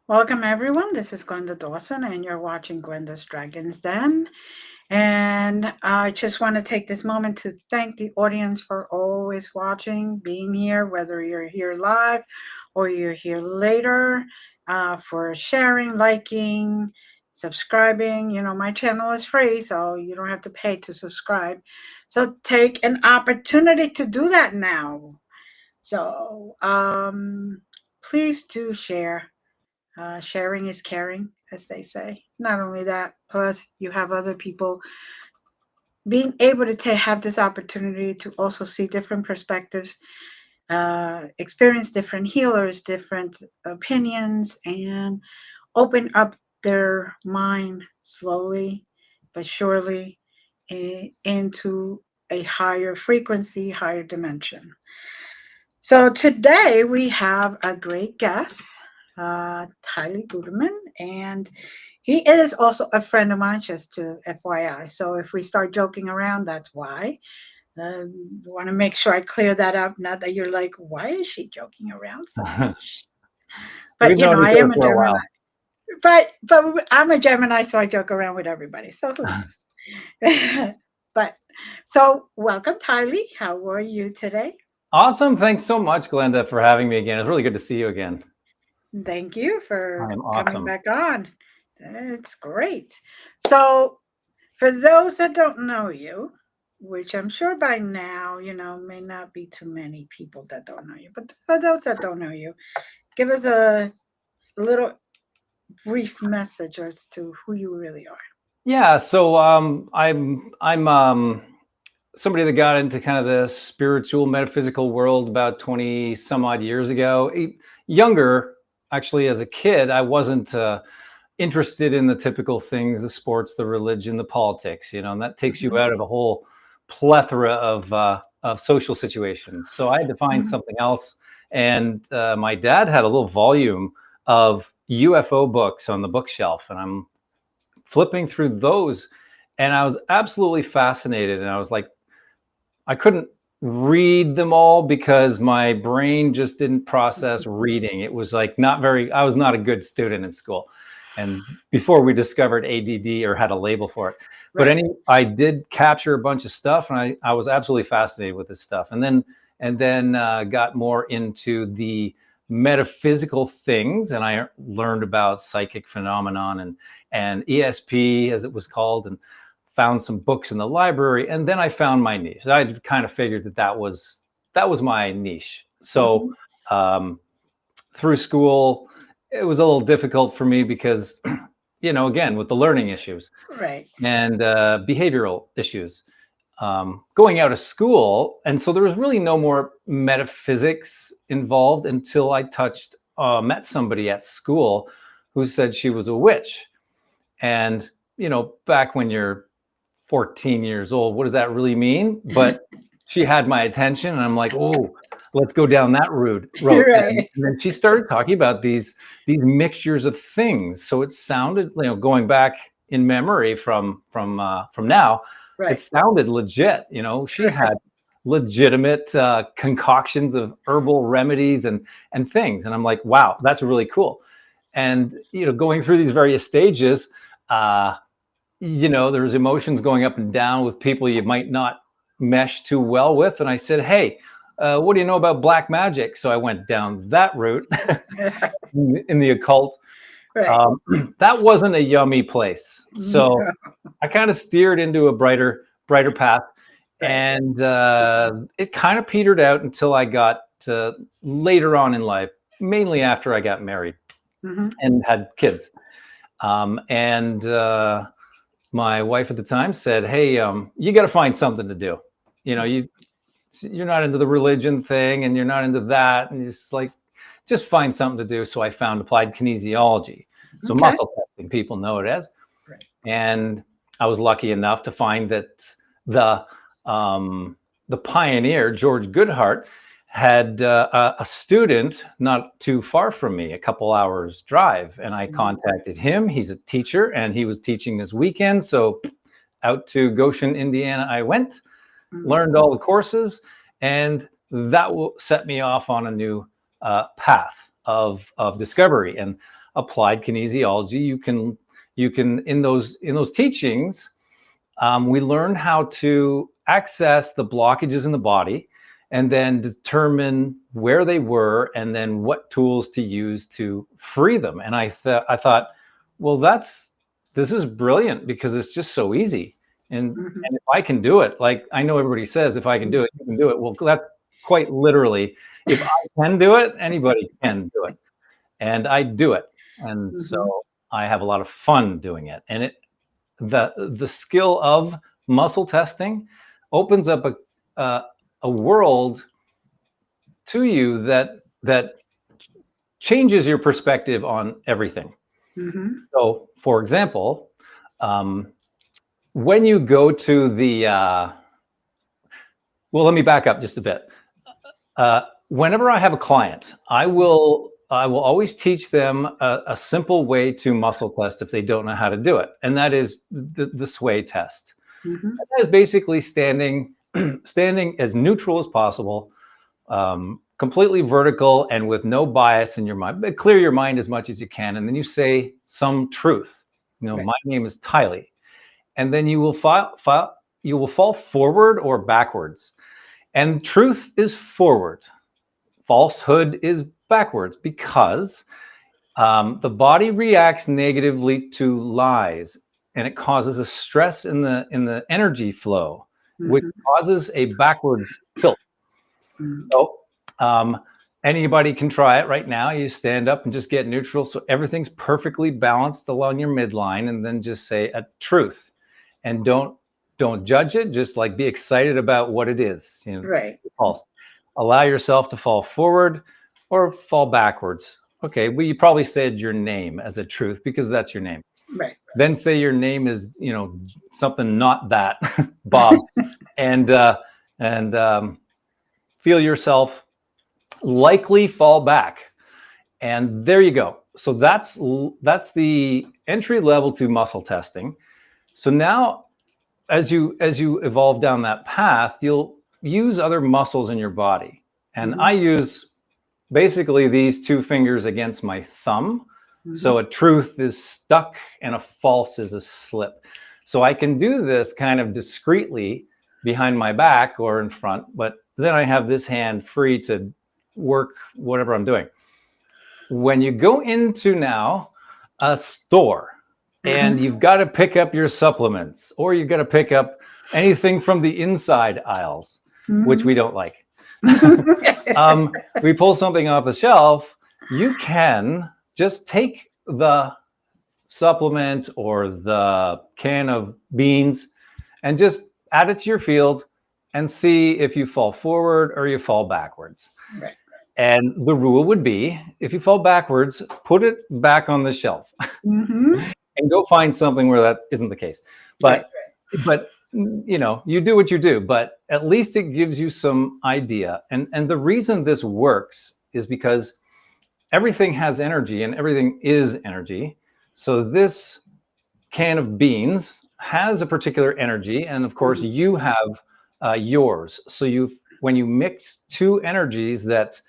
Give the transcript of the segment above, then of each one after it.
Welcome, everyone. This is Glenda Dawson, and you're watching Glenda's Dragon's Den. And I just want to take this moment to thank the audience for always watching, being here, whether you're here live or you're here later, for sharing, liking, subscribing. You know, my channel is free, so you don't have to pay to subscribe. So take an opportunity to do that now. So please do share. Sharing is caring, as they say. Not only that, plus you have other people being able to have this opportunity to also see different perspectives, experience different healers, different opinions, and open up their mind slowly but surely into a higher frequency, higher dimension. So today we have a great guest, Tylee Gooderham, and he is also a friend of mine, just to FYI. So if we start joking around, that's why. Want to make sure I clear that up. Not that you're like, why is she joking around so much? But We've you know, known I each other am a for a Gemini. while. But I'm a Gemini, so I joke around with everybody. So who knows? But so welcome, Tylee. How are you today? Awesome. Thanks so much, Glenda, for having me again. It's really good to see you again. Thank you for I am coming awesome. back on. It's great. So, for those that don't know you, which I'm sure by now, you know, may not be too many people that don't know you, but for those that don't know you, give us a little brief message as to who you really are. Yeah. So I'm somebody that got into kind of the spiritual metaphysical world about 20 some odd years ago. Younger, actually, as a kid, I wasn't interested in the typical things, the sports, the religion, the politics, and that takes you out of a whole plethora of social situations. So I had to find something else. And my dad had a little volume of UFO books on the bookshelf, and I'm flipping through those, and I was absolutely fascinated. And I was like, I couldn't read them all because my brain just didn't process reading. It was like I was not a good student in school. And before we discovered ADD or had a label for it. But Right. I did capture a bunch of stuff, and I was absolutely fascinated with this stuff. And then got more into the metaphysical things, and I learned about psychic phenomenon and ESP, as it was called, and found some books in the library, and then I found my niche. I kind of figured that was my niche. So through school, it was a little difficult for me because, again, with the learning issues Right. and behavioral issues, going out of school, and so there was really no more metaphysics involved until I met somebody at school who said she was a witch. And back when you're 14 years old, what does that really mean? But she had my attention, and I'm like, oh, let's go down that road. Right. And then she started talking about these mixtures of things. So it sounded, going back in memory from now, it Right. sounded legit. She had legitimate concoctions of herbal remedies and things, and I'm like, wow, that's really cool. And going through these various stages, there's emotions going up and down with people you might not mesh too well with. And I said, hey, what do you know about black magic? So I went down that route in the occult. Right. That wasn't a yummy place. So I kind of steered into a brighter path. Right. And it kind of petered out until I got later on in life, mainly after I got married and had kids. And my wife at the time said, hey, you got to find something to do. You're not into the religion thing, and you're not into that. And just find something to do. So I found applied kinesiology. So muscle testing, people know it as. Right. And I was lucky enough to find that the pioneer, George Goodhart, had a student not too far from me, a couple hours drive. And I contacted him. He's a teacher, and he was teaching this weekend. So out to Goshen, Indiana, I went, learned all the courses, and that will set me off on a new path of discovery. And applied kinesiology, you can in those teachings, we learn how to access the blockages in the body and then determine where they were and then what tools to use to free them. And I thought, well, this is brilliant because it's just so easy. And if I can do it, like I know everybody says, if I can do it, you can do it. Well, that's quite literally, if I can do it, anybody can do it. And I do it. And so I have a lot of fun doing it. And the skill of muscle testing opens up a world to you that changes your perspective on everything. So, for example, when you go to the well, let me back up just a bit. Whenever I have a client, I will always teach them a simple way to muscle test if they don't know how to do it, and that is the sway test. And that is basically standing as neutral as possible, completely vertical and with no bias in your mind. But clear your mind as much as you can, and then you say some truth. My name is Tylee, and then you will fall forward or backwards. And truth is forward. Falsehood is backwards because the body reacts negatively to lies, and it causes a stress in the energy flow, which causes a backwards tilt. So anybody can try it right now. You stand up and just get neutral, so everything's perfectly balanced along your midline, and then just say a truth, and don't judge it. Just like be excited about what it is. Pulse. Allow yourself to fall forward or fall backwards. Okay, well, you probably said your name as a truth because that's your name. Then say your name is, something not that, Bob, and feel yourself likely fall back, and there you go. So that's the entry level to muscle testing. So now, as you evolve down that path, you'll use other muscles in your body. And I use basically these two fingers against my thumb. So a truth is stuck and a false is a slip. So I can do this kind of discreetly behind my back or in front, but then I have this hand free to work whatever I'm doing. When you go into now a store and you've got to pick up your supplements, or you've got to pick up anything from the inside aisles, which we don't like. We pull something off the shelf, you can just take the supplement or the can of beans and just add it to your field and see if you fall forward or you fall backwards. And the rule would be, if you fall backwards, put it back on the shelf and go find something where that isn't the case. But you do what you do, but at least it gives you some idea. And the reason this works is because everything has energy and everything is energy. So this can of beans has a particular energy, and of course you have yours. So when you mix two energies that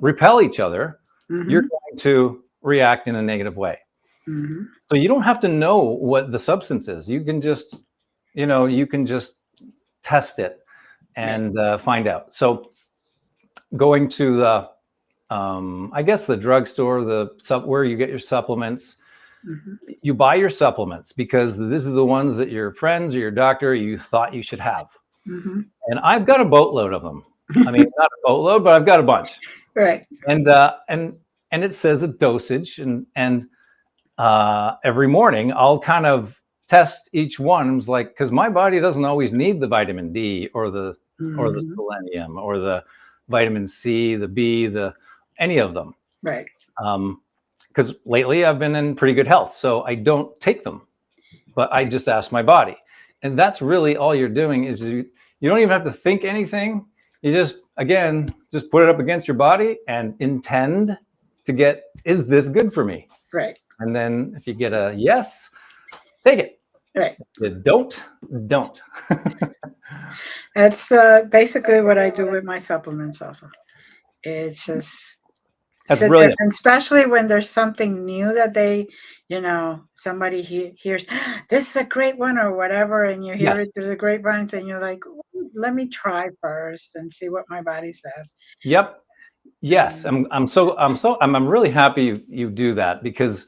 repel each other, you're going to react in a negative way. So you don't have to know what the substance is. You can just test it and find out. So going to the I guess the drugstore, where you get your supplements, you buy your supplements because this is the ones that your friends or your doctor you thought you should have. And I've got a boatload of them. I mean, not a boatload, but I've got a bunch. And it says a dosage, and every morning I'll kind of test each one. It's like, because my body doesn't always need the vitamin D or the selenium or the vitamin C, the B, any of them. Because lately I've been in pretty good health, so I don't take them, but I just ask my body. And that's really all you're doing is you don't even have to think anything. You just put it up against your body and intend to get, is this good for me? And then if you get a yes, take it. If you don't. That's basically what I do with my supplements also. It's just That's So that, brilliant. and especially when there's something new that they, somebody hears, this is a great one or whatever, and you hear Yes. it through the grapevines, and you're like, "Ooh, let me try first and see what my body says." Yep. Yes. And I'm really happy you do that, because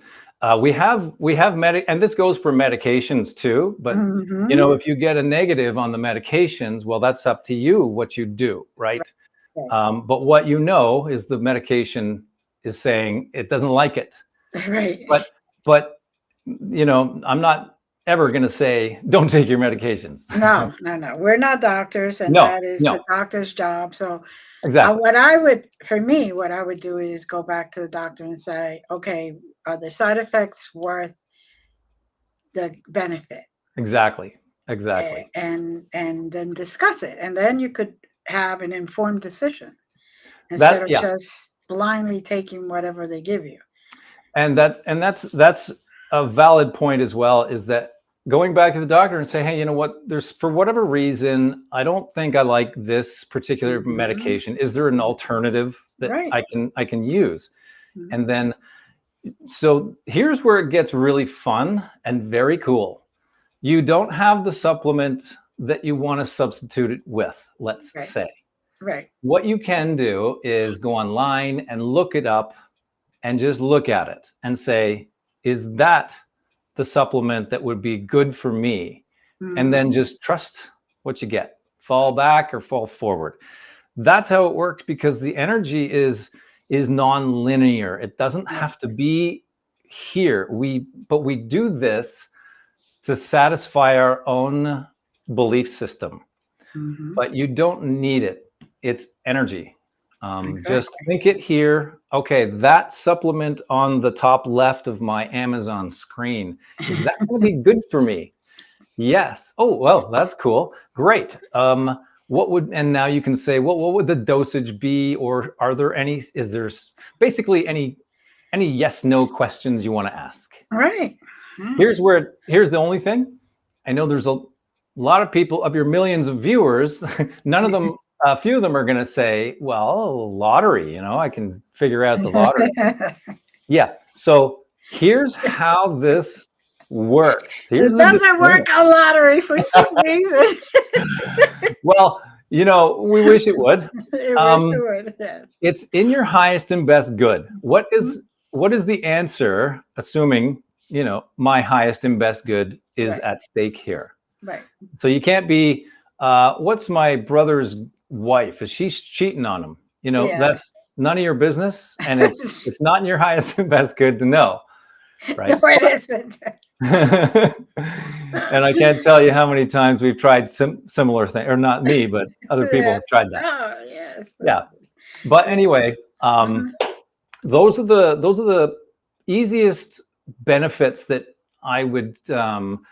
we have and this goes for medications too. But mm-hmm, if you get a negative on the medications, well, that's up to you what you do, right? right, But what is the medication is saying it doesn't like it. right. But I'm not ever going to say don't take your medications. No, no, no. We're not doctors, and No, that is the no, doctor's job. So, exactly, what I would do is go back to the doctor and say, okay, are the side effects worth the benefit? exactly, exactly. And then discuss it, and then you could have an informed decision instead That of yeah, just blindly taking whatever they give you. and that's a valid point as well. Is that going back to the doctor and say, hey, you know what? There's, for whatever reason, I don't think I like this particular Mhm. medication. Is there an alternative that Right. I can use? Mhm. And then, so here's where it gets really fun and very cool. You don't have the supplement that you want to substitute it with, let's Right. say. Right. What you can do is go online and look it up and just look at it and say, is that the supplement that would be good for me? And then Mhm. just trust what you get, fall back or fall forward. That's how it works, because the energy is non-linear. It doesn't Right. have to be here. But we do this to satisfy our own belief system. Mhm. But you don't need it. It's energy. Just Exactly. think it here. Okay, that supplement on the top left of my Amazon screen, is that going to be good for me? Yes. Oh, well, that's cool. Great. And now you can say, well, what would the dosage be? Or is there basically any yes, no questions you want to ask? Right. Mm. Here's the only thing. I know there's a lot of people, of your millions of viewers, none of them, a few of them are going to say, well, lottery, I can figure out the lottery. Yeah. So here's how this works. Here's It the doesn't disclaimer. work on lottery for some reason. Well, we wish it would. It wish it would, yes. It's in your highest and best good. What Mhm. is the answer, assuming, my highest and best good is Right. at stake here? Right. So you can't be, what's my brother's wife? Is she cheating on him? Yeah. That's none of your business, and it's not in your highest and best good to know, No, right? it isn't. And I can't tell you how many times we've tried similar things, or not me, but other people Yeah. have tried that. Oh, yes. Yeah. But anyway, Mhm. those are the easiest benefits that I would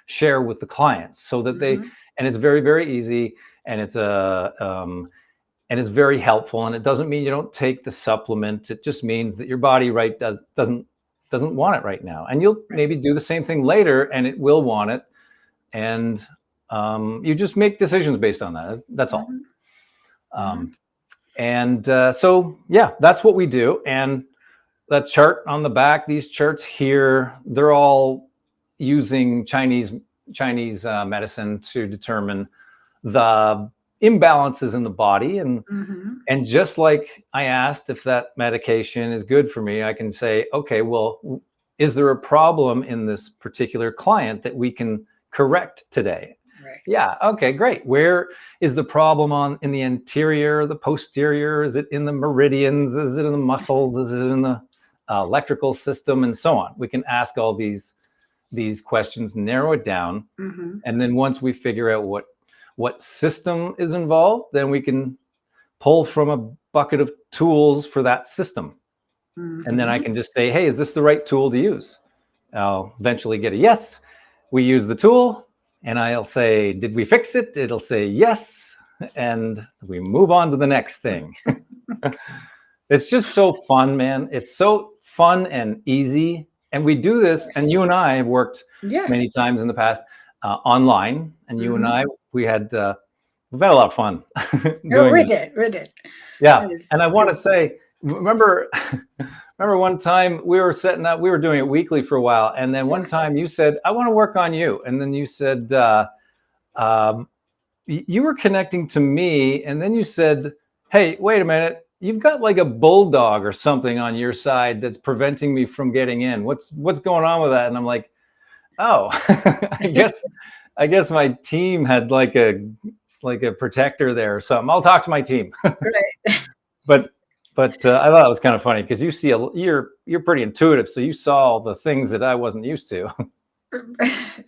share with the clients, so that Mhm. and it's very, very easy, and it's very helpful. And it doesn't mean you don't take the supplement. It just means that your body doesn't want it right now, and you'll Right. maybe do the same thing later, and it will want it, and you just make decisions based on that. That's all. Mhm. Mhm. Um, and so, yeah, that's what we do. And that chart on the back, these charts here, they're all using Chinese medicine to determine the imbalances in the body. Mhm. And just like I asked if that medication is good for me, I can say, okay, well, is there a problem in this particular client that we can correct today? Right. Yeah. Okay, great. Where is the problem in the anterior, the posterior? Is it in the meridians? Is it in the muscles? Is it in the electrical system, and so on? We can ask all these questions, narrow it down, Mhm. and then once we figure out what system is involved, then we can pull from a bucket of tools for that system. And then I Mhm. can just say, hey, is this the right tool to use? I'll eventually get a yes. We use the tool, and I'll say, did we fix it? It'll say yes. And we move on to the next thing. It's just so fun, man. It's so fun and easy. And we do this, and Yes. you and I have worked many Yes. times in the past online, and you and Mhm. I, we've had a lot of fun Oh, doing we this. did. We did. Yeah. It is. And I want to It's say, remember, remember one time we were setting up, we were doing it weekly for a while. And then one time you said, I want to work on you. And then you said, you were connecting to me. And then you said, hey, wait a minute. You've got like a bulldog or something on your side that's preventing me from getting in. What's going on with that? And I'm like, oh, I guess my team had like a protector there or something. I'll talk to my team. Right. But I thought it was kind of funny because you see you're pretty intuitive, so you saw the things that I wasn't used to.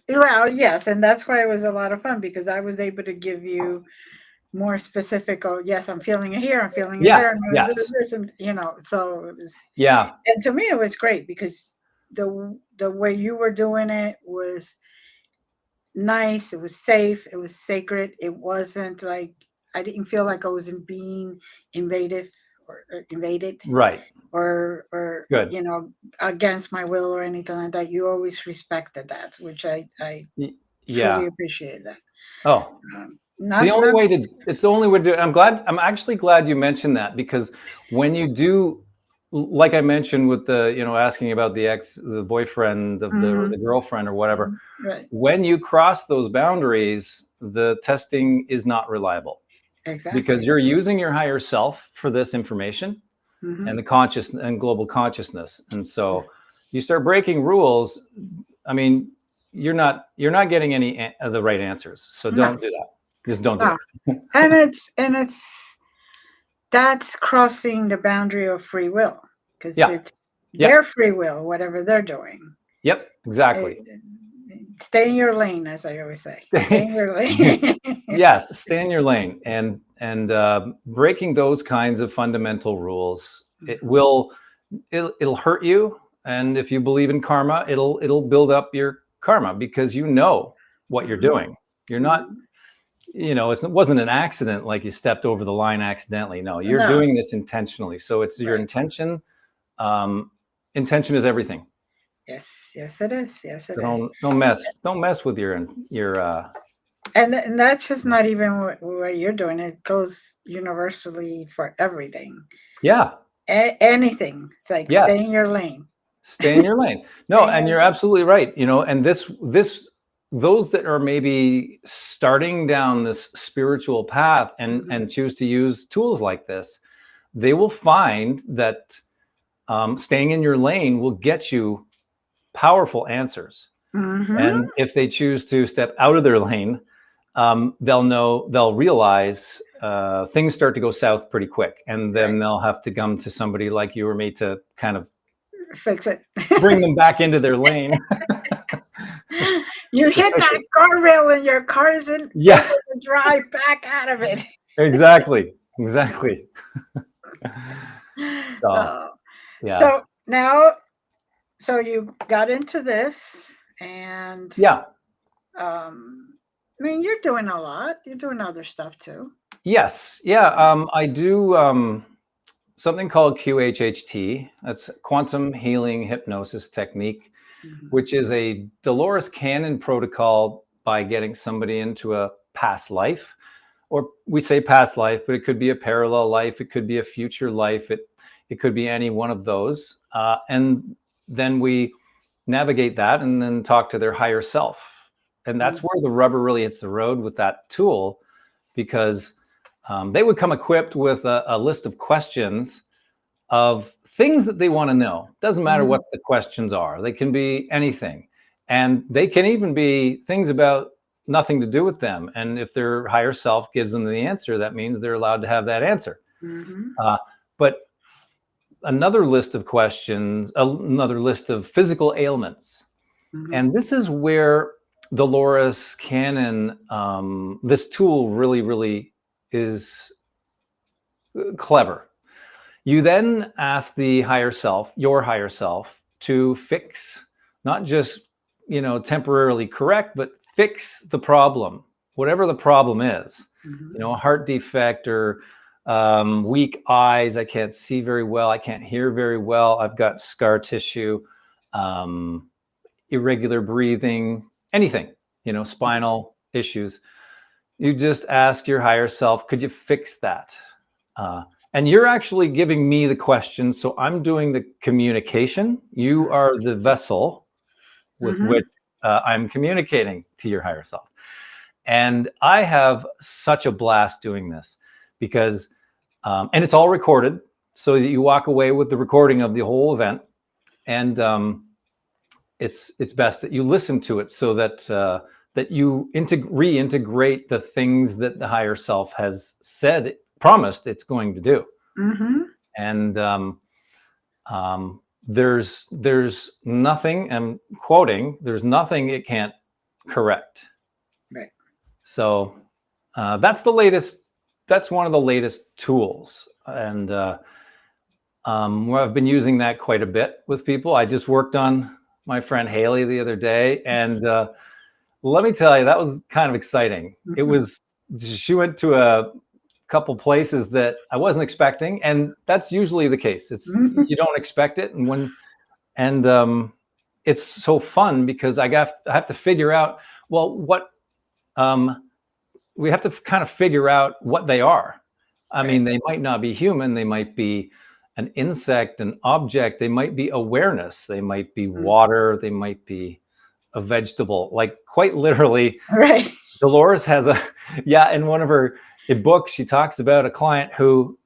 Well, yes, and that's why it was a lot of fun because I was able to give you more specific. Oh, yes, I'm feeling it here. I'm feeling it there. And Yes. this, and so it was. Yeah. And to me, it was great because the way you were doing it was nice. It was safe. It was sacred. It wasn't like I didn't feel like I was being invaded or invaded. Right. Or Good. against my will or anything like that. You always respected that, which I truly appreciate that. Oh, it's the only way to do it. I'm actually glad you mentioned that because when you do, like I mentioned with the, asking about the boyfriend of the girlfriend or whatever, right. When you cross those boundaries, the testing is not reliable. Exactly. Because you're using your higher self for this information. And the conscious and global consciousness. And so you start breaking rules. I mean, you're not getting any of the right answers. So don't do that. Just don't do it. and that's crossing the boundary of free will because it's their free will, whatever they're doing. Yep, exactly. Stay in your lane, as I always say. Stay in your lane. Yes, stay in your lane, and breaking those kinds of fundamental rules, it'll hurt you. And if you believe in karma, it'll build up your karma because you know what you're doing. You're not, it wasn't an accident like you stepped over the line accidentally. No, you're doing this intentionally. So it's your intention. Intention is everything. Yes, it is. Yes, it is. Don't mess with your. And that's just not even what you're doing. It goes universally for everything. Yeah. Anything. It's like stay in your lane. Stay in your lane. No, and you're absolutely right. And those that are maybe starting down this spiritual path and choose to use tools like this, they will find that staying in your lane will get you powerful answers. And if they choose to step out of their lane, they'll realize things start to go south pretty quick. And then they'll have to come to somebody like you or me to kind of fix it, bring them back into their lane. You hit that guardrail and your car isn't able to drive back out of it. Exactly. So now, you got into this and I mean, you're doing a lot. You're doing other stuff too. Yes. Yeah. I do something called QHHT. That's Quantum Healing Hypnosis Technique, which is a Dolores Cannon protocol by getting somebody into a past life. Or we say past life, but it could be a parallel life. It could be a future life. It could be any one of those. And then we navigate that and then talk to their higher self. And that's where the rubber really hits the road with that tool, because they would come equipped with a list of questions of things that they want to know. Doesn't matter what the questions are. They can be anything. And they can even be things about nothing to do with them. And if their higher self gives them the answer, that means they're allowed to have that answer. But another list of questions, another list of physical ailments. And this is where Dolores Cannon, this tool really is clever. You then ask the higher self, your higher self, to fix, not just, temporarily correct, but fix the problem, whatever the problem is. A heart defect or weak eyes. I can't see very well. I can't hear very well. I've got scar tissue, irregular breathing, anything, spinal issues. You just ask your higher self, could you fix that? And you're actually giving me the question. So I'm doing the communication. You are the vessel with which I'm communicating to your higher self. And I have such a blast doing this because, and it's all recorded. So that you walk away with the recording of the whole event. And it's best that you listen to it so that that you reintegrate the things that the higher self has said, promised it's going to do. And there's nothing, I'm quoting, there's nothing it can't correct. Right. So that's the latest. That's one of the latest tools, and I've been using that quite a bit with people. I just worked on my friend Haley the other day, and let me tell you, that was kind of exciting. It was. She went to a couple places that I wasn't expecting, and that's usually the case. It's you don't expect it, and it's so fun because I have to figure out, well, what we have to kind of figure out what they are. I mean, they might not be human. They might be an insect, an object. They might be awareness. They might be water. They might be a vegetable. Like quite literally, Right. Dolores has in one of her books, she talks about a client who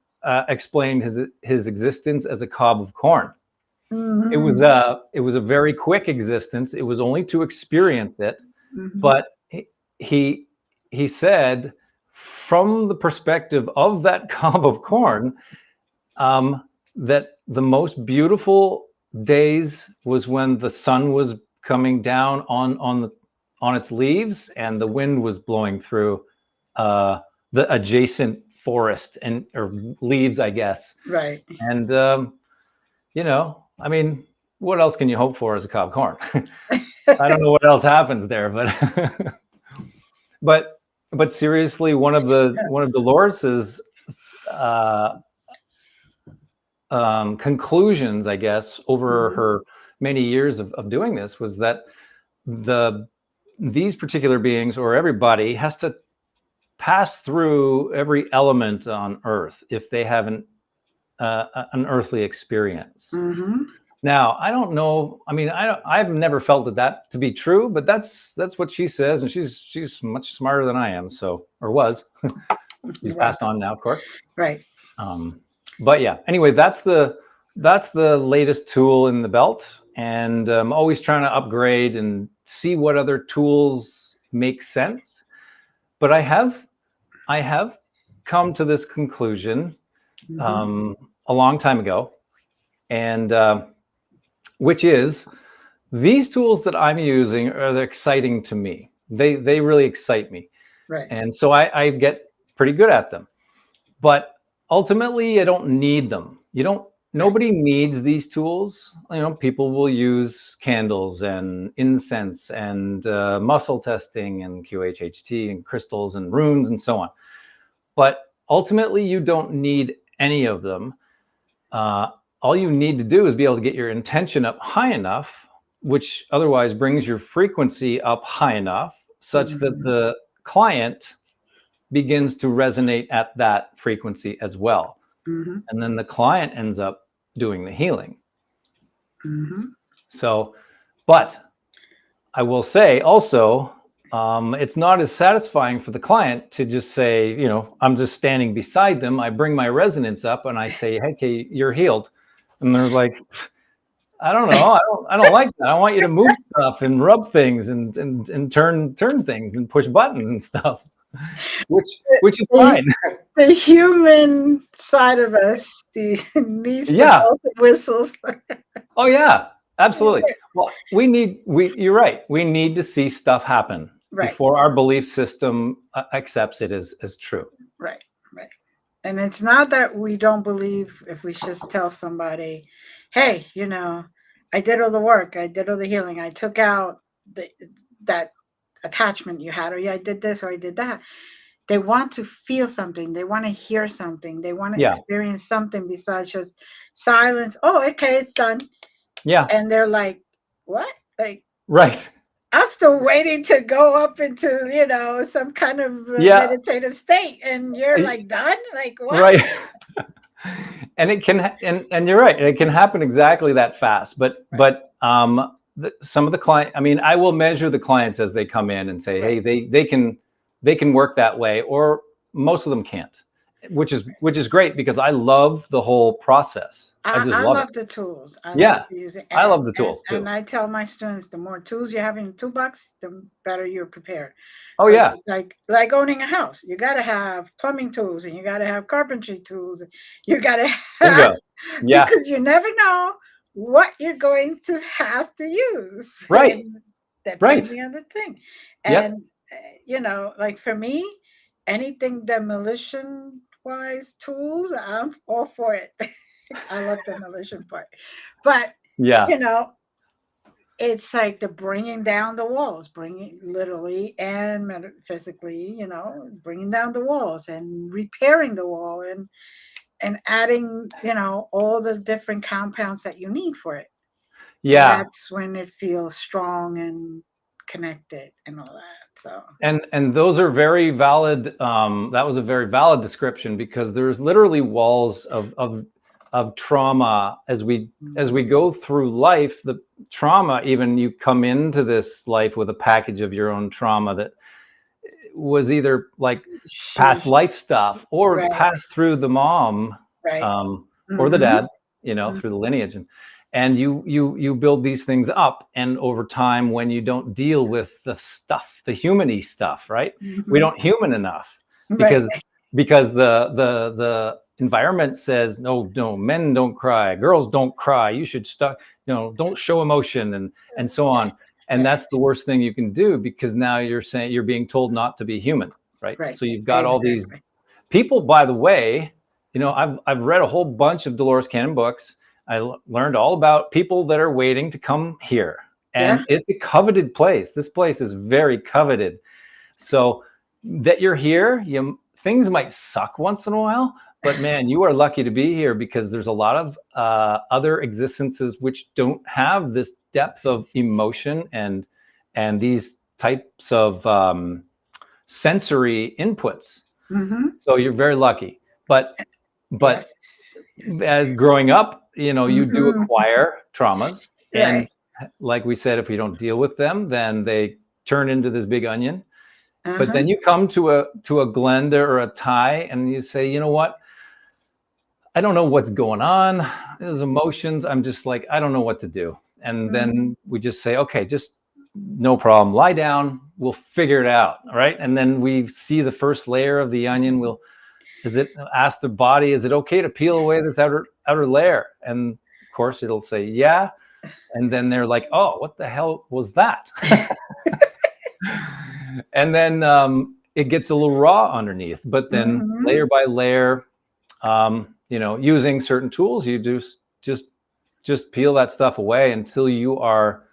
explained his existence as a cob of corn. It was a very quick existence. It was only to experience it, but he said, from the perspective of that cob of corn, that the most beautiful days was when the sun was coming down on its leaves and the wind was blowing through the adjacent forest or leaves, I guess. Right. And I mean, what else can you hope for as a cob of corn? I don't know what else happens there, but seriously, one of Dolores's conclusions, I guess, over her many years of doing this was that these particular beings, or everybody, has to pass through every element on Earth if they have an earthly experience. Now, I don't know. I mean, I've never felt that to be true, but that's what she says, and she's much smarter than I am. So, or was. She's passed on now, of course. Right. But yeah. Anyway, that's the latest tool in the belt, and I'm always trying to upgrade and see what other tools make sense. But I have come to this conclusion a long time ago, and which is these tools that I'm using are exciting to me. They really excite me. Right. And so I get pretty good at them. But ultimately, I don't need them. Nobody needs these tools. People will use candles and incense and muscle testing and QHHT and crystals and runes and so on. But ultimately, you don't need any of them. All you need to do is be able to get your intention up high enough, which otherwise brings your frequency up high enough such that the client begins to resonate at that frequency as well. And then the client ends up doing the healing. So, but I will say also, it's not as satisfying for the client to just say, I'm just standing beside them. I bring my resonance up and I say, hey, you're healed. And they're like, I don't know. I don't like that. I want you to move stuff and rub things and turn things and push buttons and stuff, which is fine. The human side of us needs the whistles. Oh yeah, absolutely. Well, you're right. We need to see stuff happen before our belief system accepts it as true. Right. And it's not that we don't believe if we just tell somebody, hey, I did all the work, I did all the healing, I took out that attachment you had, or I did this or I did that. They want to feel something. They want to hear something. They want to experience something besides just silence. Oh, okay, it's done. Yeah. And they're like, what? Like, right. I'm still waiting to go up into, some kind of meditative state. And you're like, done? Like, what? Right. And it can, and you're right, it can happen exactly that fast. But some of the client, I mean, I will measure the clients as they come in and say, hey, they can work that way, or most of them can't, which is great, because I love the whole process. I just I love it. love the tools. I love Yeah, to use it. I love the tools too. And I tell my students, the more tools you have in your toolbox, the better you're prepared. Oh Because yeah, it's like owning a house. You got to have plumbing tools, and you got to have carpentry tools. You got to have, bingo. Yeah, because you never know what you're going to have to use, right, and right. depending on the thing. Yep. And, like for me, anything demolition wise tools, I'm all for it. I love demolition part. But, Yeah. you know, it's like the bringing down the walls, bringing literally and metaphysically, bringing down the walls and repairing the wall, and adding, all the different compounds that you need for it. And Yeah. that's when it feels strong and connected and all that. So, And those are very valid. That was a very valid description, because there's literally walls of trauma as we go through life. The trauma, even you come into this life with a package of your own trauma that was either like past sheesh. life stuff, or Right, passed through the mom, right. or the Mm-hmm. dad, through the lineage. And you build these things up, and over time, when you don't deal with the stuff, the human-y stuff, right? We Mm-hmm. don't human enough, Right, because the environment says, no, men don't cry, girls don't cry, you should stop, don't show emotion, and so on. And right, that's the worst thing you can do, because now you're being told not to be human, right? right. So you've got all these Exactly. people, by the way. I've read a whole bunch of Dolores Cannon books. I learned all about people that are waiting to come here, Yeah. and it's a coveted place. This place is very coveted. So that you're here, things might suck once in a while, but man, you are lucky to be here, because there's a lot of other existences which don't have this depth of emotion and these types of sensory inputs. Mm-hmm. So you're very lucky. But Yes. Yes. as growing up, you do Mm-hmm. acquire traumas, Right. and like we said, if we don't deal with them, then they turn into this big onion. But Uh-huh. then you come to a Glenda or a Ty, and you say, you know what? I don't know what's going on. There's emotions. I'm just like, I don't know what to do. And Mm-hmm. then we just say, okay, just no problem. Lie down. We'll figure it out. Right. And then we see the first layer of the onion. Ask the body, is it okay to peel away this outer layer? And of course it'll say, yeah. And then they're like, oh, what the hell was that? And then it gets a little raw underneath, but then Mm-hmm. layer by layer, using certain tools, you just peel that stuff away until you are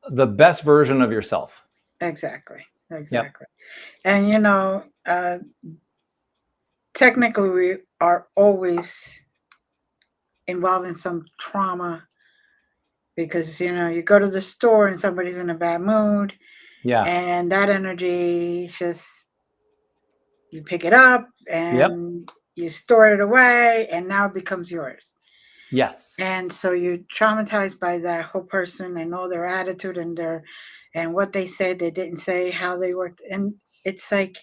the best version of yourself. Exactly. Yep. Exactly. And technically we are always involved in some trauma, because you go to the store and somebody's in a bad mood, Yeah. and that energy just, you pick it up Yep. and you store it away, and now it becomes yours. Yes. And so you're traumatized by that whole person and all their attitude and what they said, they didn't say, how they worked. And it's like,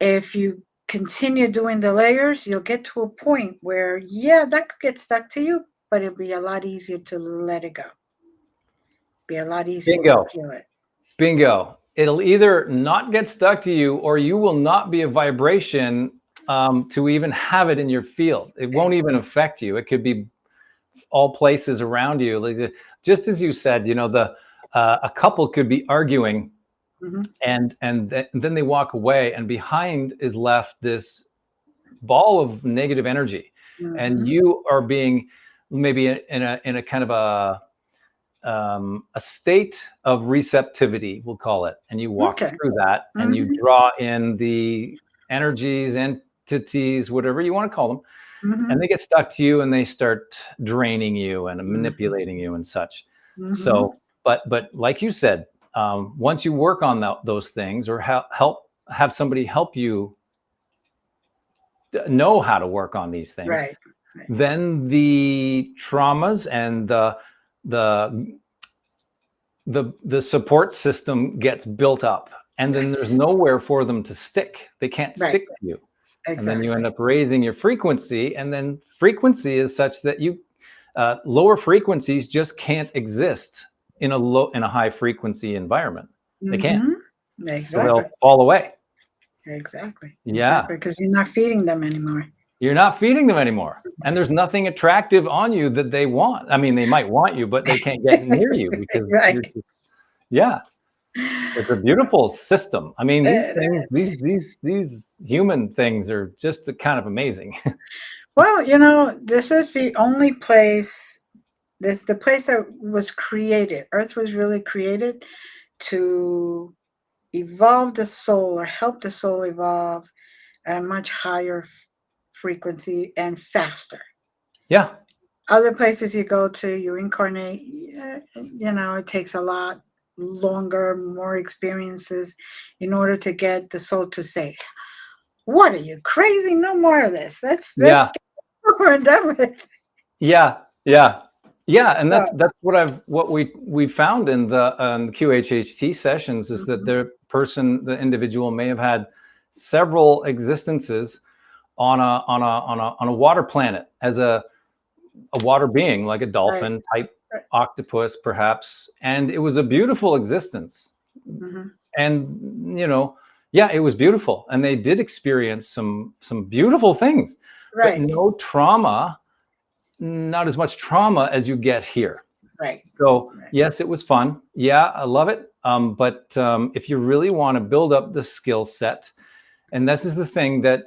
if you continue doing the layers, you'll get to a point where, yeah, that could get stuck to you, but it'll be a lot easier to let it go. Be a lot easier to Bingo. heal it. Bingo. It'll either not get stuck to you, or you will not be a vibration to even have it in your field. It won't even affect you. It could be all places around you. Just as you said, a couple could be arguing, Mm-hmm. and then they walk away, and behind is left this ball of negative energy, Mm-hmm. and you are being maybe in a kind of a state of receptivity, we'll call it, and you walk Okay. through that, and you Mm-hmm. draw in the energies, entities, whatever you want to call them, Mm-hmm. and they get stuck to you, and they start draining you and Mm-hmm. manipulating you and such. Mm-hmm. So, but like you said, once you work on those things, or have somebody help you know how to work on these things, Right. then the traumas and the support system gets built up, and then there's nowhere for them to stick. They can't stick to you. And then you end up raising your frequency, and then frequency is such that you lower frequencies just can't exist in a high frequency environment. They can't. So they'll fall away. Exactly. Yeah. Because you're not feeding them anymore. You're not feeding them anymore. And there's nothing attractive on you that they want. I mean, they might want you, but they can't get near you because you're just, yeah. It's a beautiful system. I mean, these things, these human things are just kind of amazing. Well, you know, this is the only place, this the place that was created. Earth was really created to evolve the soul or help the soul evolve at a much higher frequency and faster. Yeah. Other places you go to, you incarnate, you know, it takes a lot longer, more experiences in order to get the soul to say, what are you, crazy? No more of this. Let's over and done with. Yeah. And so, that's what we found in the QHHT sessions is that the individual may have had several existences on a water planet as a water being, like a dolphin type octopus perhaps, and it was a beautiful existence. And you know, yeah, it was beautiful, and they did experience some beautiful things, but no trauma, not as much trauma as you get here. So yes, it was fun. Yeah, I love it. But if you really want to build up the skill set, and this is the thing that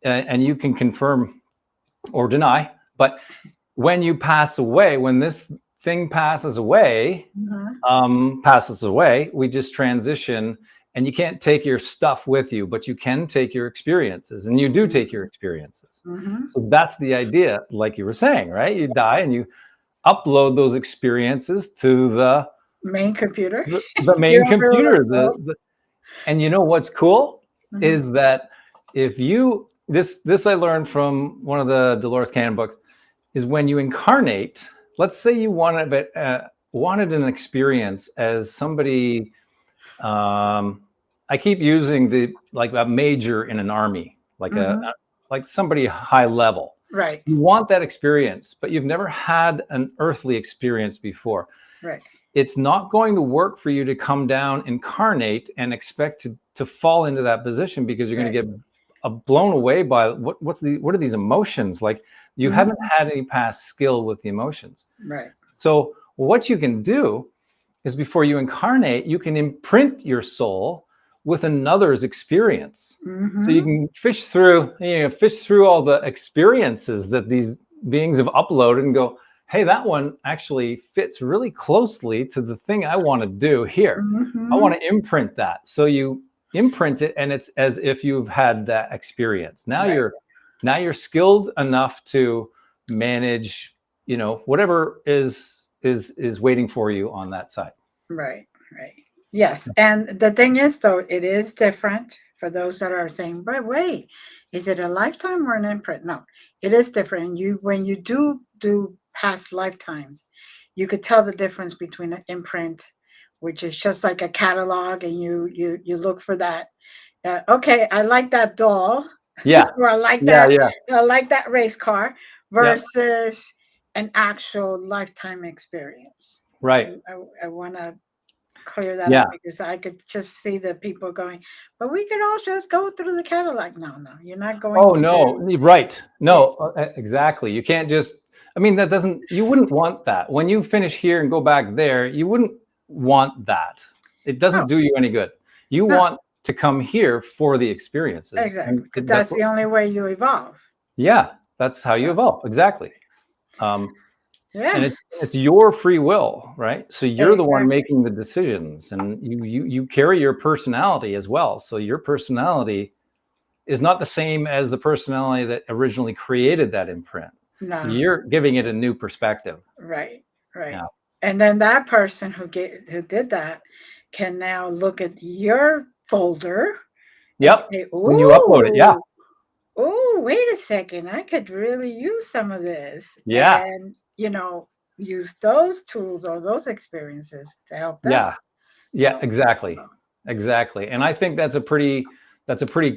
and you can confirm or deny, but when you pass away, when this thing passes away, we just transition, and you can't take your stuff with you, but you can take your experiences, and you do take your experiences. So that's the idea, like you were saying, right? You die and you upload those experiences to the main computer. The main computer. And you know what's cool is that if you this I learned from one of the Dolores Cannon books, is when you incarnate, let's say you wanted an experience as somebody, I keep using like a major in an army, like like somebody high level. You want that experience, but you've never had an earthly experience before. It's not going to work for you to come down, incarnate, and expect to fall into that position, because you're going to get blown away by what are these emotions like. You haven't had any past skill with the emotions. So what you can do is, before you incarnate, you can imprint your soul with another's experience. So you can fish through all the experiences that these beings have uploaded and go, hey, that one actually fits really closely to the thing I want to do here. I want to imprint that. So you imprint it, and it's as if you've had that experience. Now you're skilled enough to manage, you know, whatever is waiting for you on that side. Yes. And the thing is, though, it is different for those that are saying, but wait, is it a lifetime or an imprint? No, it is different. When you do past lifetimes, you could tell the difference between an imprint, which is just like a catalog, and you look for that. Okay, I like that doll. Or I like that. I like that race car, versus an actual lifetime experience. I want to clear that up, because I could just see the people going, but we could all just go through the catalog. No, you're not going. No, exactly. You can't just, I mean, you wouldn't want that. When you finish here and go back there, you wouldn't want that. It doesn't do you any good. You want to come here for the experiences. Exactly. That's the only way you evolve. Yeah, that's how you evolve. Exactly. And it's your free will, right? So you're the one making the decisions, and you carry your personality as well. So your personality is not the same as the personality that originally created that imprint. No. You're giving it a new perspective. Right. Yeah. And then that person who did that can now look at your folder. When you upload it, oh, wait a second, I could really use some of this. Yeah. And, use those tools or those experiences to help them. Yeah. Yeah, So, exactly. Exactly. And I think that's a pretty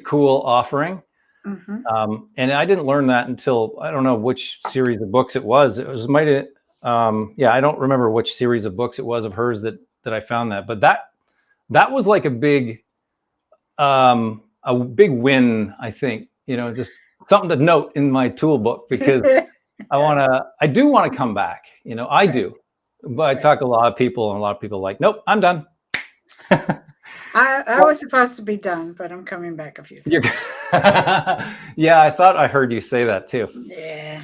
cool offering. And I didn't learn that until, I don't know which series of books it was. It was I don't remember which series of books it was of hers that I found that, but that was like a big win, I think, just something to note in my tool book, because I do want to come back, I do, but I talk to a lot of people, and a lot of people are like, nope, I'm done. I was supposed to be done, but I'm coming back a few times. Yeah, I thought I heard you say that too. Yeah.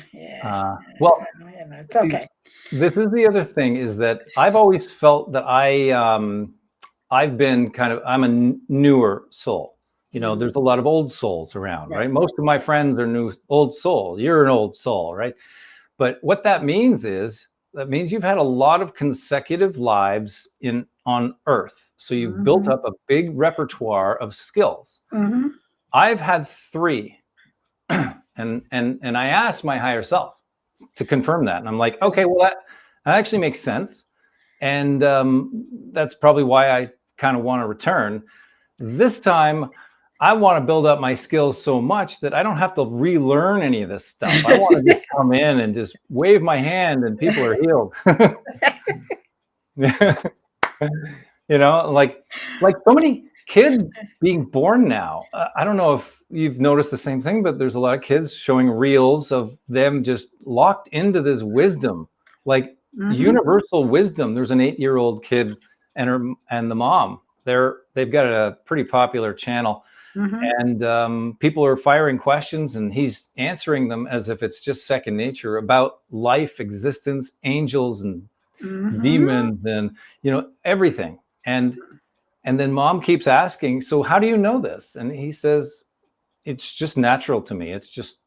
Well, it's okay. This is the other thing, is that I've always felt that I've been I'm a newer soul. There's a lot of old souls around, right? Most of my friends are old souls. You're an old soul, right? But what that means is, you've had a lot of consecutive lives on Earth. So you've built up a big repertoire of skills. I've had 3. and I asked my higher self to confirm that. And I'm like, okay, well, that actually makes sense. And that's probably why I kind of want to return. This time, I want to build up my skills so much that I don't have to relearn any of this stuff. I want to just come in and just wave my hand and people are healed. Like so many kids being born now. I don't know if you've noticed the same thing, but there's a lot of kids showing reels of them just locked into this wisdom, like universal wisdom. There's an 8-year-old kid and the mom. They've got a pretty popular channel. And people are firing questions, and he's answering them as if it's just second nature, about life, existence, angels, and demons, and everything. And then mom keeps asking, so how do you know this? And he says, it's just natural to me. I just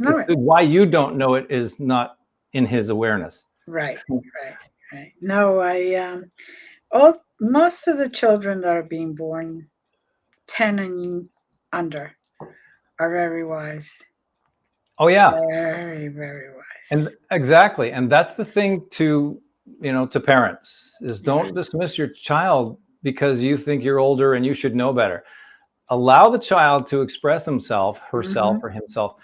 know it. Why you don't know it is not in his awareness. Right. No, most of the children that are being born 10 and under are very wise. Oh yeah. Very, very wise. And exactly. And that's the thing to parents, is don't dismiss your child because you think you're older and you should know better. Allow the child to express himself, herself, or himself.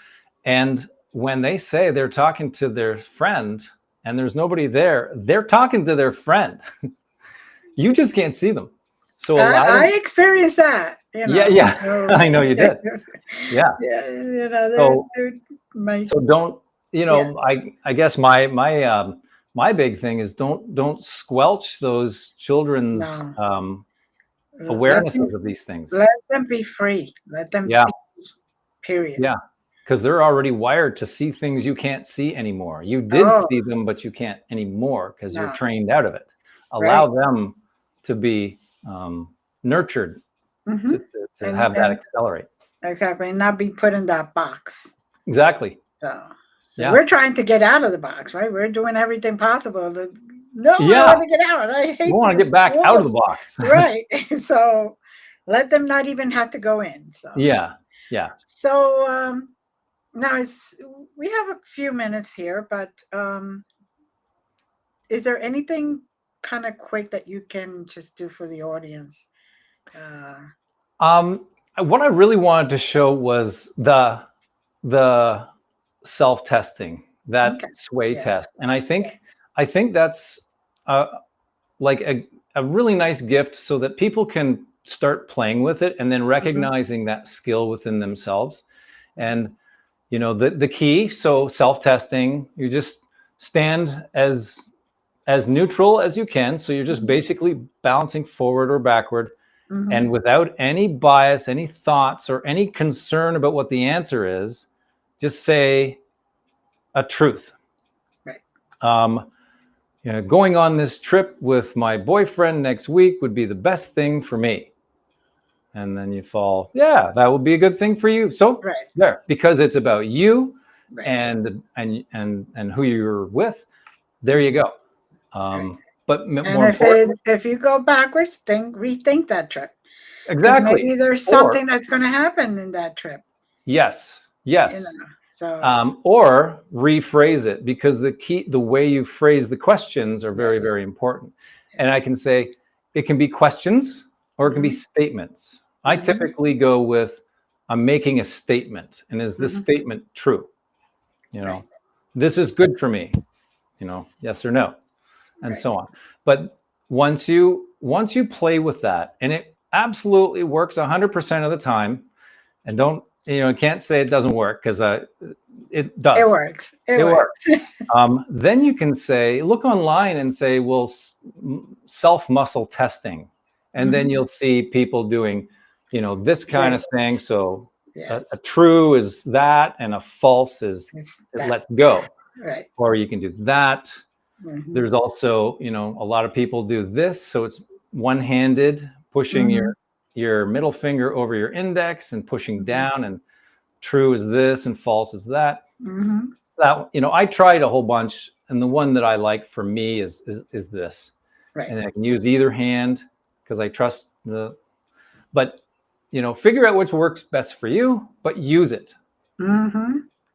And when they say they're talking to their friend and there's nobody there, they're talking to their friend. You just can't see them. So I experienced that. Yeah. I know you did. Yeah. So don't, I guess my big thing is don't squelch those children's awarenesses of these things. Let them be free. Let them be, period. Yeah. Because they're already wired to see things you can't see anymore. You did see them, but you can't anymore because you're trained out of it. Allow them to be nurtured to have that accelerate. Exactly. And not be put in that box. Exactly. So we're trying to get out of the box, right? We're doing everything possible. I want to get out. I hate. We want to get back out of the box. Right. So let them not even have to go in. So yeah. So now we have a few minutes here, but is there anything kind of quick that you can just do for the audience? What I really wanted to show was the self-testing, that sway test. And I think that's like a really nice gift, so that people can start playing with it and then recognizing that skill within themselves. And the key, so self-testing, you just stand as neutral as you can. So you're just basically bouncing forward or backward, and without any bias, any thoughts, or any concern about what the answer is, just say a truth. Right. Going on this trip with my boyfriend next week would be the best thing for me. And then you fall, that would be a good thing for you. So there, because it's about you and who you're with. There you go. But more importantly, if you go backwards, rethink that trip. Exactly. Maybe there's something that's going to happen in that trip. Yes. Yes. So Or rephrase it, because the way you phrase the questions are very, very important. And I can say it can be questions or it can be statements. I typically go with, I'm making a statement, and is this statement true? This is good for me, yes or no, and so on. But once you play with that, and it absolutely works 100% of the time, and don't, can't say it doesn't work, because it does. It works. It works. Then you can say, look online and say, well, self-muscle testing. And then you'll see people doing, this kind of thing. So a true is that, and a false is it lets go. Right. Or you can do that. There's also, a lot of people do this. So it's one-handed, pushing your middle finger over your index and pushing down, and true is this and false is that. That, I tried a whole bunch, and the one that I like for me is this. And I can use either hand because I trust but figure out which works best for you, but use it.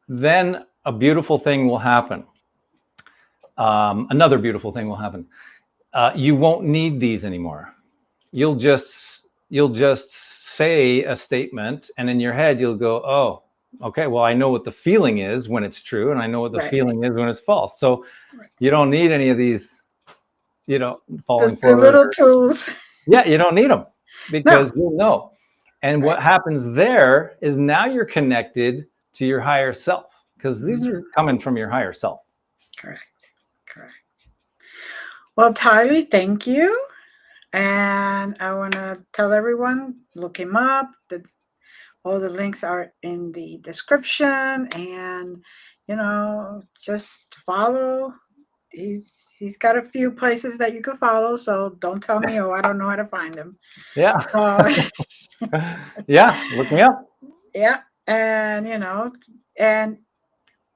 Then a beautiful thing will happen. Another beautiful thing will happen. You won't need these anymore. You'll just say a statement, and in your head you'll go, oh, okay, well, I know what the feeling is when it's true, and I know what the feeling is when it's false. So you don't need any of these, falling forward. The little tools. Yeah, you don't need them, because you'll know. And what happens there is now you're connected to your higher self, because these are coming from your higher self. Correct. Well, Tylee, thank you. And I want to tell everyone, look him up. All the links are in the description, and just follow. He's got a few places that you can follow, so don't tell me, I don't know how to find him. Yeah. So, yeah, look me up. Yeah, and and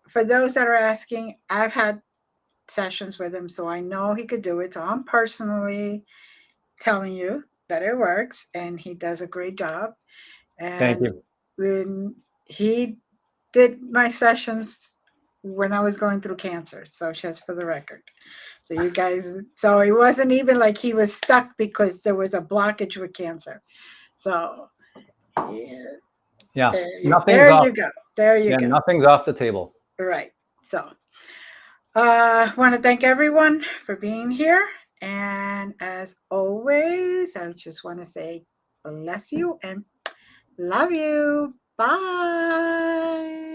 for those that are asking, I've had sessions with him, so I know he could do it. So I'm personally telling you that it works, and he does a great job. And thank you. When he did my sessions when I was going through cancer, so just for the record. So you guys, so it wasn't even like he was stuck because there was a blockage with cancer. So yeah, there you go. There you go. Nothing's off the table. Right. So I want to thank everyone for being here. And as always, I just want to say bless you and love you. Bye.